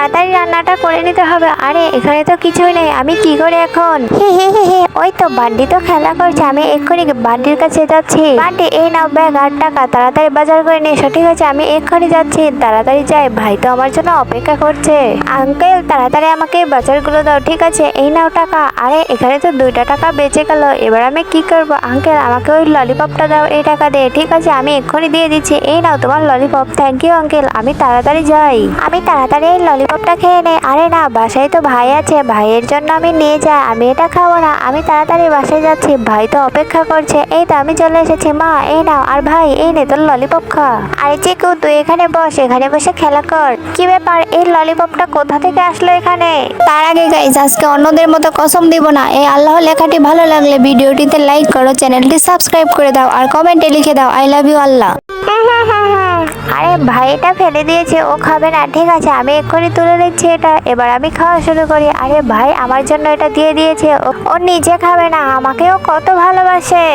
তাড়াতাড়ি রান্নাটা করে নিতে হবে। আরে এখানে তো কিছুই নেই, আমি কি করে এখন? হে হে হে হে, ওই তো বান্ডি তো খেলা করছে, আমি এক্ষুনি বান্ডির কাছে যাচ্ছি। বান্ডি এই নাও ব্যাগ আর টাকা, তাড়াতাড়ি বাজার করে নিয়ে এসো। ঠিক আছে, আমি এক্ষুনি যাচ্ছি, তাড়াতাড়ি যাই, ভাই তো আমার জন্য অপেক্ষা করছে। আঙ্কেল তাড়াতাড়ি আমাকে বাজারগুলো দাও। ঠিক আছে, এই নাও টাকা। আরে এখানে তো 2টা টাকা বেঁচে গেল, এবার আমি কি করবো? আঙ্কেল আমাকে ওই ললিপপটা দাও এই টাকা দিয়ে। ঠিক আছে, আমি এক্ষুনি দিয়ে দিচ্ছি, এই নাও তোমার ললিপপ। থ্যাংক ইউ আঙ্কেল, আমি তাড়াতাড়ি যাই। আমি তাড়াতাড়ি এই ললিপপটা খেয়ে নেই। আরে না, বাসায় তো ভাই আছে, ভাইয়ের জন্য আমি নিয়ে যাই, আমি এটা খাবো না। আমি তাড়াতাড়ি বাসায় যাচ্ছি, ভাই তো অপেক্ষা করছে। এই তো আমি চলে এসেছি। মা এই নাও, আর ভাই এই নে তোর ললিপপ খা। আরে চিকু তুই এখানে বস, এখানে বসে খেলা কর। কি ব্যাপার, এই ললিপপটা কোথা থেকে আসলো এখানে? তার আগে গাইজ, আজকে অন্যদের মতো কসম দিব না। এই আল্লাহ লেখাটি ভালো লাগলে ভিডিওটিতে লাইক করো, চ্যানেলটি সাবস্ক্রাইব করে দাও, আর কমেন্টে লিখে দাও আই লাভ ইউ আল্লাহ। আরে ভাই এটা ফেলে দিয়েছে, ও খাবে না। ঠিক আছে, আমি এক্ষুনি তুলে নিচ্ছি এটা, এবার আমি খাওয়া শুরু করি। আরে ভাই আমার জন্য এটা দিয়ে দিয়েছে, ও নিজে খাবে না, আমাকেও কত ভালোবাসে।